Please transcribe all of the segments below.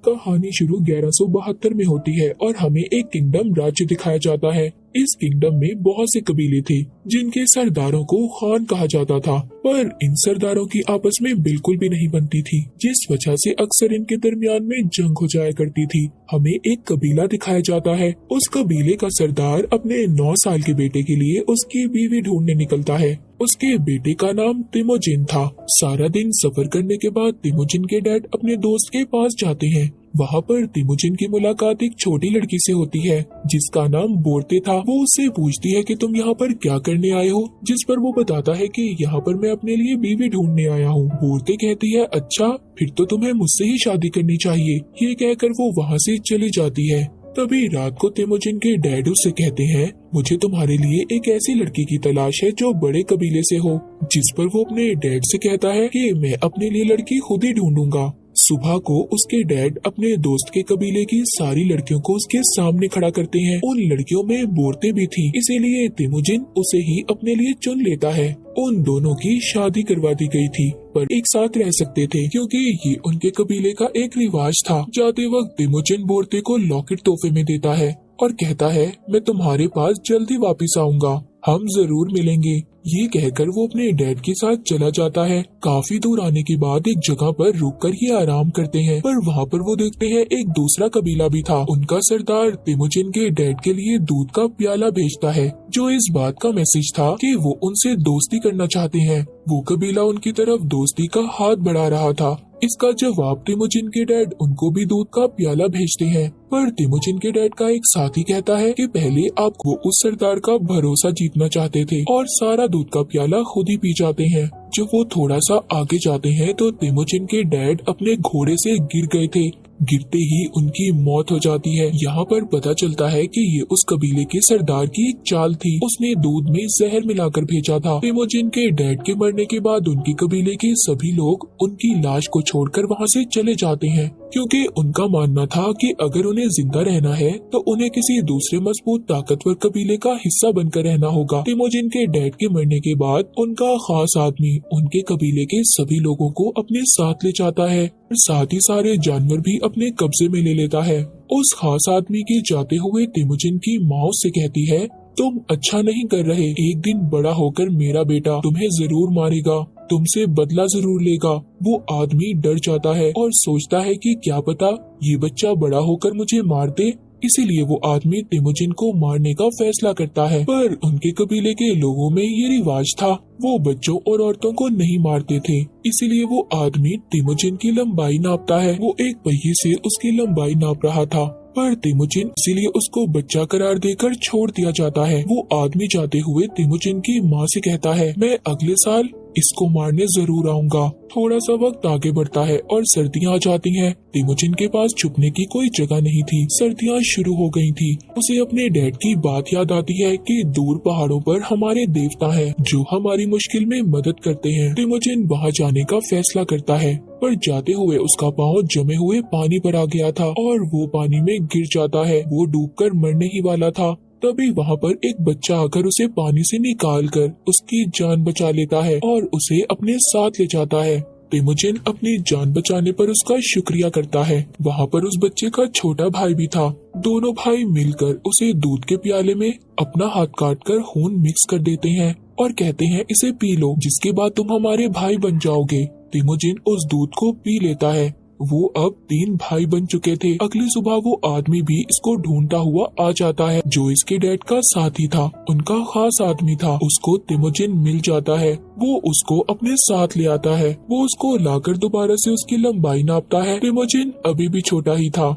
कहानी शुरू 1172 में होती है और हमें एक किंगडम राज्य दिखाया जाता है। इस किंगडम में बहुत से कबीले थे जिनके सरदारों को खान कहा जाता था, पर इन सरदारों की आपस में बिल्कुल भी नहीं बनती थी, जिस वजह से अक्सर इनके दरमियान में जंग हो जाया करती थी। हमें एक कबीला दिखाया जाता है। उस कबीले का सरदार अपने 9 साल के बेटे के लिए उसकी बीवी ढूंढने निकलता है। उसके बेटे का नाम तिमोजिन था। सारा दिन सफर करने के बाद तिमोजिन के डैड अपने दोस्त के पास जाते हैं। वहाँ पर तिमोजिन की मुलाकात एक छोटी लड़की से होती है जिसका नाम बोर्ते था। वो उससे पूछती है कि तुम यहाँ पर क्या करने आए हो, जिस पर वो बताता है कि यहाँ पर मैं अपने लिए बीवी ढूंढने आया हूँ। बोर्ते कहती है, अच्छा फिर तो तुम्हें मुझसे ही शादी करनी चाहिए। ये कहकर वो वहाँ से चली जाती है। तभी रात को तिमोजिन के डैड उससे कहते हैं, मुझे तुम्हारे लिए एक ऐसी लड़की की तलाश है जो बड़े कबीले से हो। जिस पर वो अपने डैड से कहता है कि मैं अपने लिए लड़की खुद ही ढूंढूंगा। सुबह को उसके डैड अपने दोस्त के कबीले की सारी लड़कियों को उसके सामने खड़ा करते हैं। उन लड़कियों में बोर्ते भी थी, इसीलिए तिमोजिन उसे ही अपने लिए चुन लेता है। उन दोनों की शादी करवा दी गई थी, पर एक साथ रह सकते थे क्योंकि ये उनके कबीले का एक रिवाज था। जाते वक्त तिमोजिन बोर्ते को लॉकेट तोहफे में देता है और कहता है, मैं तुम्हारे पास जल्दी वापस आऊंगा, हम जरूर मिलेंगे। ये कहकर वो अपने डैड के साथ चला जाता है। काफी दूर आने के बाद एक जगह पर रुककर ये आराम करते हैं, पर वहाँ पर वो देखते हैं एक दूसरा कबीला भी था। उनका सरदार तिमोजिन के डैड के लिए दूध का प्याला भेजता है, जो इस बात का मैसेज था कि वो उनसे दोस्ती करना चाहते हैं। वो कबीला उनकी तरफ दोस्ती का हाथ बढ़ा रहा था। इसका जवाब तिमोजिन के डैड उनको भी दूध का प्याला भेजते हैं, पर तिमोजिन के डैड का एक साथी कहता है कि पहले आपको उस सरदार का भरोसा जीतना चाहते थे और सारा दूध का प्याला खुद ही पी जाते हैं। जब वो थोड़ा सा आगे जाते हैं तो तिमोजिन के डैड अपने घोड़े से गिर गए थे। गिरते ही उनकी मौत हो जाती है। यहाँ पर पता चलता है कि ये उस कबीले के सरदार की एक चाल थी। उसने दूध में जहर मिलाकर भेजा था। तिमोजिन के डैड के मरने के बाद उनकी कबीले के सभी लोग उनकी लाश को छोड़कर वहाँ से चले जाते हैं, क्योंकि उनका मानना था कि अगर उन्हें जिंदा रहना है तो उन्हें किसी दूसरे मजबूत ताकतवर कबीले का हिस्सा बनकर रहना होगा। तिमोजिन के डैड के मरने के बाद उनका खास आदमी उनके कबीले के सभी लोगों को अपने साथ ले जाता है और साथ ही सारे जानवर भी अपने कब्जे में ले लेता है। उस खास आदमी के जाते हुए तिमोजिन की माँ उससे कहती है, तुम अच्छा नहीं कर रहे, एक दिन बड़ा होकर मेरा बेटा तुम्हें जरूर मारेगा, तुमसे बदला जरूर लेगा। वो आदमी डर जाता है और सोचता है कि क्या पता ये बच्चा बड़ा होकर मुझे मार दे, इसीलिए वो आदमी तिमोजिन को मारने का फैसला करता है। पर उनके कबीले के लोगों में ये रिवाज था, वो बच्चों और औरतों को नहीं मारते थे, इसीलिए वो आदमी तिमोजिन की लंबाई नापता है। वो एक पहिए से उसकी लंबाई नाप रहा था, पर तिमोजिन इसीलिए उसको बच्चा करार देकर छोड़ दिया जाता है। वो आदमी जाते हुए तिमोजिन की माँ से कहता है, मैं अगले साल इसको मारने जरूर आऊंगा। थोड़ा सा वक्त आगे बढ़ता है और सर्दियाँ आ जाती हैं। तिमोजिन के पास छुपने की कोई जगह नहीं थी। सर्दियाँ शुरू हो गई थी। उसे अपने डैड की बात याद आती है कि दूर पहाड़ों पर हमारे देवता हैं जो हमारी मुश्किल में मदद करते हैं। तिमोजिन वहाँ जाने का फैसला करता है, पर जाते हुए उसका पाँव जमे हुए पानी पर आ गया था और वो पानी में गिर जाता है। वो डूबकर मरने ही वाला था। तभी वहाँ पर एक बच्चा आकर उसे पानी से निकालकर उसकी जान बचा लेता है और उसे अपने साथ ले जाता है। तिमोजिन अपनी जान बचाने पर उसका शुक्रिया करता है। वहाँ पर उस बच्चे का छोटा भाई भी था। दोनों भाई मिलकर उसे दूध के प्याले में अपना हाथ काटकर खून मिक्स कर देते हैं और कहते हैं, इसे पी लो, जिसके बाद तुम हमारे भाई बन जाओगे। तिमोजिन उस दूध को पी लेता है। वो अब 3 भाई बन चुके थे। अगली सुबह वो आदमी भी इसको ढूंढता हुआ आ जाता है जो इसके डैड का साथी था, उनका खास आदमी था। उसको तिमोजिन मिल जाता है। वो उसको अपने साथ ले आता है। वो उसको लाकर दोबारा से उसकी लंबाई नापता है। तिमोजिन अभी भी छोटा ही था।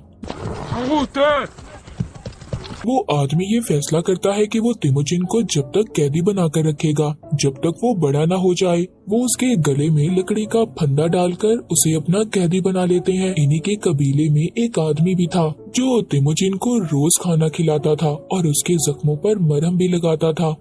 वो आदमी ये फैसला करता है कि वो तिमोजिन को जब तक कैदी बनाकर रखेगा जब तक वो बड़ा ना हो जाए। वो उसके गले में लकड़ी का फंदा डालकर उसे अपना कैदी बना लेते हैं। इन्हीं के कबीले में एक आदमी भी था जो तिमोजिन को रोज खाना खिलाता था और उसके जख्मों पर मरहम भी लगाता था।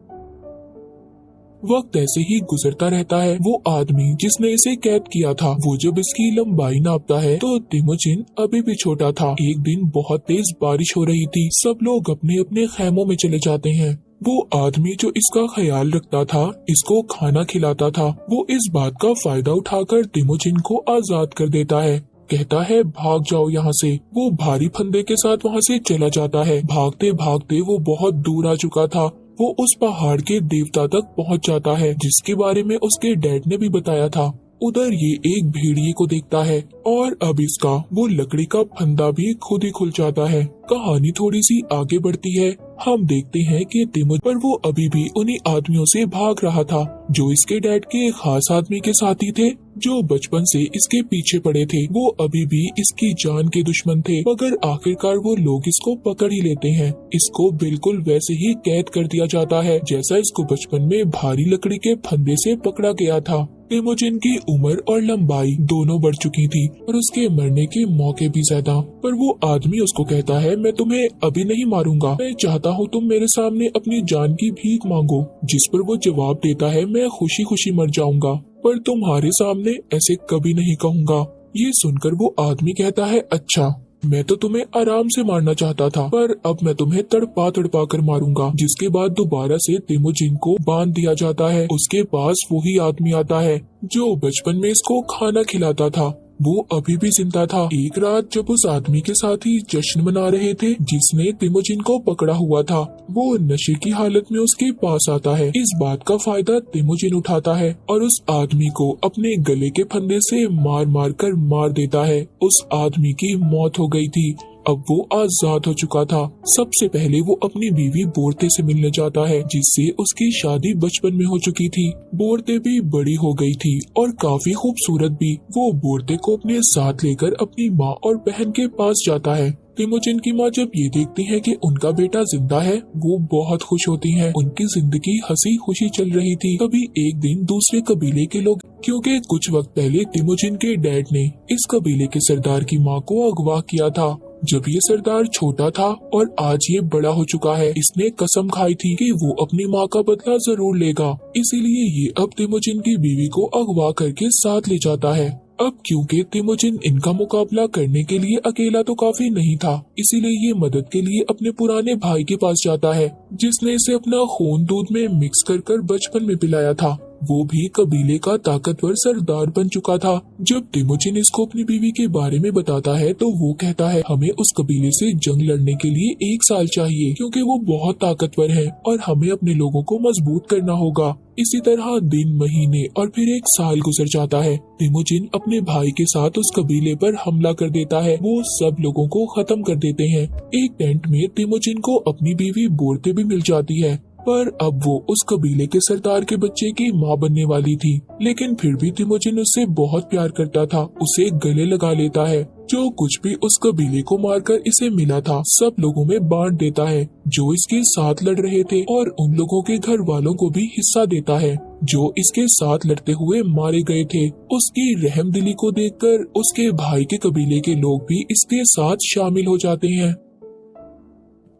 वक्त ऐसे ही गुजरता रहता है। वो आदमी जिसने इसे कैद किया था, वो जब इसकी लंबाई नापता है तो तिमोजिन अभी भी छोटा था। एक दिन बहुत तेज बारिश हो रही थी। सब लोग अपने अपने खेमों में चले जाते हैं। वो आदमी जो इसका ख्याल रखता था, इसको खाना खिलाता था, वो इस बात का फायदा उठाकर तिमोजिन को आजाद कर देता है। कहता है भाग जाओ यहाँ से। वो भारी फंदे के साथ वहाँ से चला जाता है। भागते भागते वो बहुत दूर आ चुका था। वो उस पहाड़ के देवता तक पहुँच जाता है जिसके बारे में उसके डैड ने भी बताया था। उधर ये एक भेड़िए को देखता है और अब इसका वो लकड़ी का फंदा भी खुद ही खुल जाता है। कहानी थोड़ी सी आगे बढ़ती है। हम देखते हैं कि तिमुर पर वो अभी भी उन्हीं आदमियों से भाग रहा था जो इसके डैड के खास आदमी के साथी थे, जो बचपन से इसके पीछे पड़े थे। वो अभी भी इसकी जान के दुश्मन थे, मगर आखिरकार वो लोग इसको पकड़ ही लेते हैं। इसको बिल्कुल वैसे ही कैद कर दिया जाता है जैसा इसको बचपन में भारी लकड़ी के फंदे से पकड़ा गया था। तिमोजिन की उम्र और लंबाई दोनों बढ़ चुकी थी और उसके मरने के मौके भी ज्यादा। पर वो आदमी उसको कहता है, मैं तुम्हें अभी नहीं मारूंगा, मैं चाहता हूँ तुम मेरे सामने अपनी जान की भीख मांगो। जिस पर वो जवाब देता है, मैं खुशी खुशी मर जाऊंगा, पर तुम्हारे सामने ऐसे कभी नहीं कहूँगा। ये सुनकर वो आदमी कहता है, अच्छा, मैं तो तुम्हें आराम से मारना चाहता था, पर अब मैं तुम्हें तड़पा तड़पा कर मारूंगा। जिसके बाद दोबारा से तिमोजिन को बांध दिया जाता है। उसके पास वही आदमी आता है जो बचपन में इसको खाना खिलाता था। वो अभी भी जिंदा था। एक रात जब उस आदमी के साथ ही जश्न मना रहे थे जिसने तिमोजिन को पकड़ा हुआ था, वो नशे की हालत में उसके पास आता है। इस बात का फायदा तिमोजिन उठाता है और उस आदमी को अपने गले के फंदे से मार मार कर मार देता है। उस आदमी की मौत हो गई थी। अब वो आजाद हो चुका था। सबसे पहले वो अपनी बीवी बोरते से मिलने जाता है जिससे उसकी शादी बचपन में हो चुकी थी। बोरते भी बड़ी हो गई थी और काफी खूबसूरत भी। वो बोरते को अपने साथ लेकर अपनी माँ और बहन के पास जाता है। तिमोजिन की माँ जब ये देखती है कि उनका बेटा जिंदा है, वो बहुत खुश होती हैं। उनकी जिंदगी हंसी खुशी चल रही थी। कभी एक दिन दूसरे कबीले के लोग, क्योंकि कुछ वक्त पहले तिमोजिन के डैड ने इस कबीले के सरदार की माँ को अगवा किया था। जब ये सरदार छोटा था और आज ये बड़ा हो चुका है, इसने कसम खाई थी कि वो अपनी माँ का बदला जरूर लेगा। इसीलिए ये अब तिमोजिन की बीवी को अगवा करके साथ ले जाता है। अब क्योंकि तिमोजिन इनका मुकाबला करने के लिए अकेला तो काफी नहीं था, इसीलिए ये मदद के लिए अपने पुराने भाई के पास जाता है जिसने इसे अपना खून दूध में मिक्स कर बचपन में पिलाया था। वो भी कबीले का ताकतवर सरदार बन चुका था। जब तिमोजिन इसको अपनी बीवी के बारे में बताता है तो वो कहता है, हमें उस कबीले से जंग लड़ने के लिए 1 साल चाहिए क्योंकि वो बहुत ताकतवर है और हमें अपने लोगों को मजबूत करना होगा। इसी तरह दिन, महीने और फिर 1 साल गुजर जाता है। तिमोजिन अपने भाई के साथ उस कबीले पर हमला कर देता है। वो सब लोगों को खत्म कर देते हैं। एक टेंट में तिमोजिन को अपनी बीवी बोरते भी मिल जाती है, पर अब वो उस कबीले के सरदार के बच्चे की माँ बनने वाली थी। लेकिन फिर भी तिमोजिन उससे बहुत प्यार करता था, उसे गले लगा लेता है। जो कुछ भी उस कबीले को मारकर इसे मिला था सब लोगों में बांट देता है जो इसके साथ लड़ रहे थे, और उन लोगों के घर वालों को भी हिस्सा देता है जो इसके साथ लड़ते हुए मारे गए थे। उसकी रहमदिली को देखकर उसके भाई के कबीले के लोग भी इसके साथ शामिल हो जाते हैं।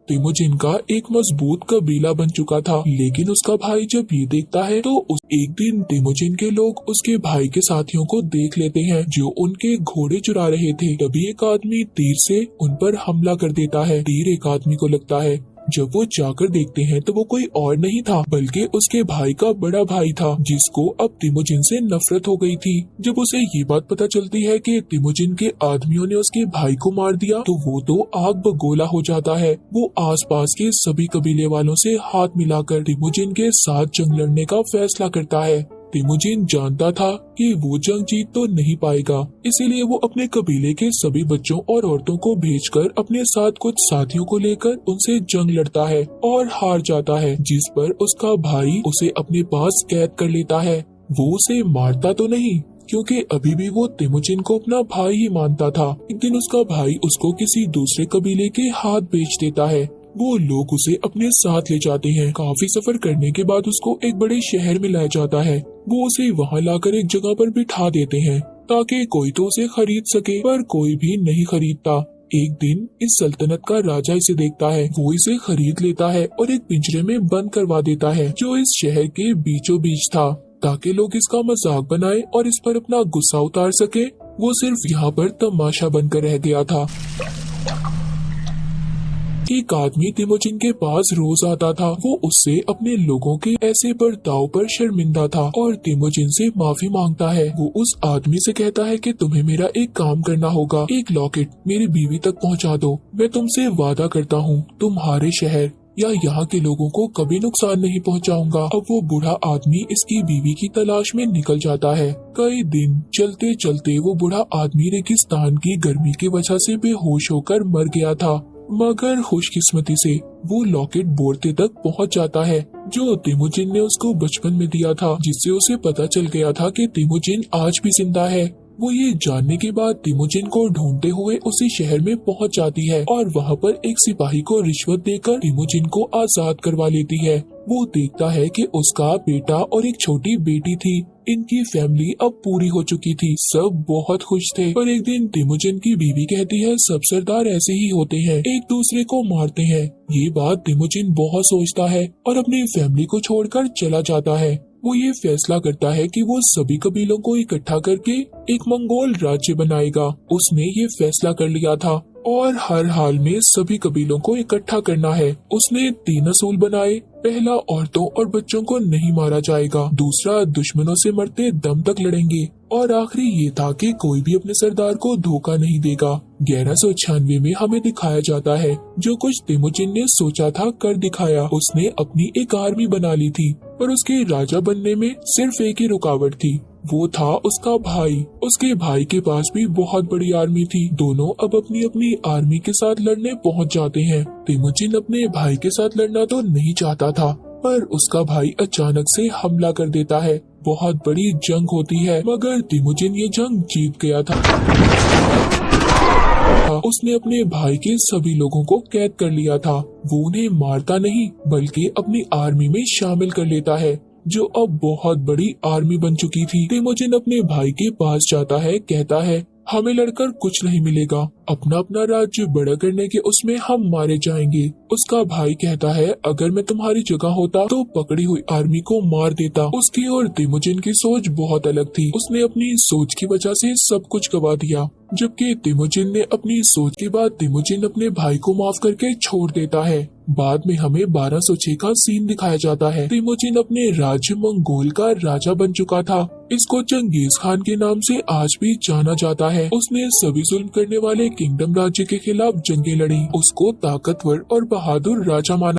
तिमोजिन का एक मजबूत कबीला बन चुका था, लेकिन उसका भाई जब ये देखता है तो एक दिन तिमोजिन के लोग उसके भाई के साथियों को देख लेते हैं जो उनके घोड़े चुरा रहे थे। तभी एक आदमी तीर से उन पर हमला कर देता है। तीर एक आदमी को लगता है। जब वो जाकर देखते हैं तो वो कोई और नहीं था बल्कि उसके भाई का बड़ा भाई था जिसको अब तिमोजिन से नफरत हो गई थी। जब उसे ये बात पता चलती है कि तिमोजिन के आदमियों ने उसके भाई को मार दिया तो वो तो आग बगोला हो जाता है। वो आसपास के सभी कबीले वालों से हाथ मिलाकर तिमोजिन के साथ जंग लड़ने का फैसला करता है। तिमोजिन जानता था कि वो जंग जीत तो नहीं पाएगा, इसीलिए वो अपने कबीले के सभी बच्चों और औरतों को भेजकर अपने साथ कुछ साथियों को लेकर उनसे जंग लड़ता है और हार जाता है, जिस पर उसका भाई उसे अपने पास कैद कर लेता है। वो उसे मारता तो नहीं क्योंकि अभी भी वो तिमोजिन को अपना भाई ही मानता था। एक दिन उसका भाई उसको किसी दूसरे कबीले के हाथ बेच देता है। वो लोग उसे अपने साथ ले जाते हैं। काफी सफर करने के बाद उसको एक बड़े शहर में लाया जाता है। वो उसे वहाँ लाकर एक जगह पर बिठा देते हैं ताकि कोई तो उसे खरीद सके, पर कोई भी नहीं खरीदता। एक दिन इस सल्तनत का राजा इसे देखता है। वो इसे खरीद लेता है और एक पिंजरे में बंद करवा देता है जो इस शहर के बीचों बीच था, ताकि लोग इसका मजाक बनाए और इस पर अपना गुस्सा उतार सके। वो सिर्फ यहाँ पर तमाशा बनकर रह गया था। एक आदमी तिमोजिन के पास रोज आता था। वो उससे अपने लोगों के ऐसे बर्ताव पर शर्मिंदा था और तिमोजिन से माफी मांगता है। वो उस आदमी से कहता है कि तुम्हें मेरा एक काम करना होगा, एक लॉकेट मेरी बीवी तक पहुंचा दो। मैं तुमसे वादा करता हूँ तुम्हारे शहर या यहाँ के लोगों को कभी नुकसान नहीं पहुँचाऊंगा। अब वो बूढ़ा आदमी इसकी बीवी की तलाश में निकल जाता है। कई दिन चलते चलते वो बूढ़ा आदमी रेगिस्तान की गर्मी की वजह से बेहोश होकर मर गया था, मगर खुशकिस्मती से वो लॉकेट बोर्ते तक पहुँच जाता है जो तिमोजिन ने उसको बचपन में दिया था, जिससे उसे पता चल गया था कि तिमोजिन आज भी जिंदा है। वो ये जानने के बाद तिमोजिन को ढूंढते हुए उसी शहर में पहुंच जाती है और वहाँ पर एक सिपाही को रिश्वत देकर तिमोजिन को आजाद करवा लेती है। वो देखता है कि उसका बेटा और एक छोटी बेटी थी। इनकी फैमिली अब पूरी हो चुकी थी। सब बहुत खुश थे। पर एक दिन तिमोजिन की बीवी कहती है सब सरदार ऐसे ही होते हैं, एक दूसरे को मारते हैं। ये बात तिमोजिन बहुत सोचता है और अपनी फैमिली को छोड़कर चला जाता है। वो ये फैसला करता है कि वो सभी कबीलों को इकट्ठा करके एक मंगोल राज्य बनाएगा। उसने ये फैसला कर लिया था और हर हाल में सभी कबीलों को इकट्ठा करना है। उसने 3 असूल बनाए। पहला, औरतों और बच्चों को नहीं मारा जाएगा। दूसरा, दुश्मनों से मरते दम तक लड़ेंगे। और आखिरी ये था कि कोई भी अपने सरदार को धोखा नहीं देगा। 1196 में हमें दिखाया जाता है जो कुछ तिमोजिन ने सोचा था कर दिखाया। उसने अपनी एक आर्मी बना ली थी, पर उसके राजा बनने में सिर्फ एक ही रुकावट थी, वो था उसका भाई। उसके भाई के पास भी बहुत बड़ी आर्मी थी। दोनों अब अपनी अपनी आर्मी के साथ लड़ने पहुंच जाते हैं। तिमोजिन अपने भाई के साथ लड़ना तो नहीं चाहता था, पर उसका भाई अचानक से हमला कर देता है। बहुत बड़ी जंग होती है, मगर तिमोजिन ये जंग जीत गया था। उसने अपने भाई के सभी लोगों को कैद कर लिया था। वो उन्हें मारता नहीं बल्कि अपनी आर्मी में शामिल कर लेता है, जो अब बहुत बड़ी आर्मी बन चुकी थी। तिमोजिन अपने भाई के पास जाता है, कहता है हमें लड़कर कुछ नहीं मिलेगा, अपना अपना राज्य बड़ा करने के उसमें हम मारे जाएंगे। उसका भाई कहता है अगर मैं तुम्हारी जगह होता तो पकड़ी हुई आर्मी को मार देता। उसकी और तिमोजिन की सोच बहुत अलग थी। उसने अपनी सोच की वजह से सब कुछ गवा दिया, जबकि तिमोजिन ने अपनी सोच के बाद तिमोजिन अपने भाई को माफ करके छोड़ देता है। बाद में हमें 1206 का सीन दिखाया जाता है। तिमोजिन अपने राज्य मंगोल का राजा बन चुका था। इसको चंगेज खान के नाम से आज भी जाना जाता है। उसने सभी जुल्म करने वाले किंगडम राज्य के खिलाफ जंगें लड़ी। उसको ताकतवर और बहादुर राजा माना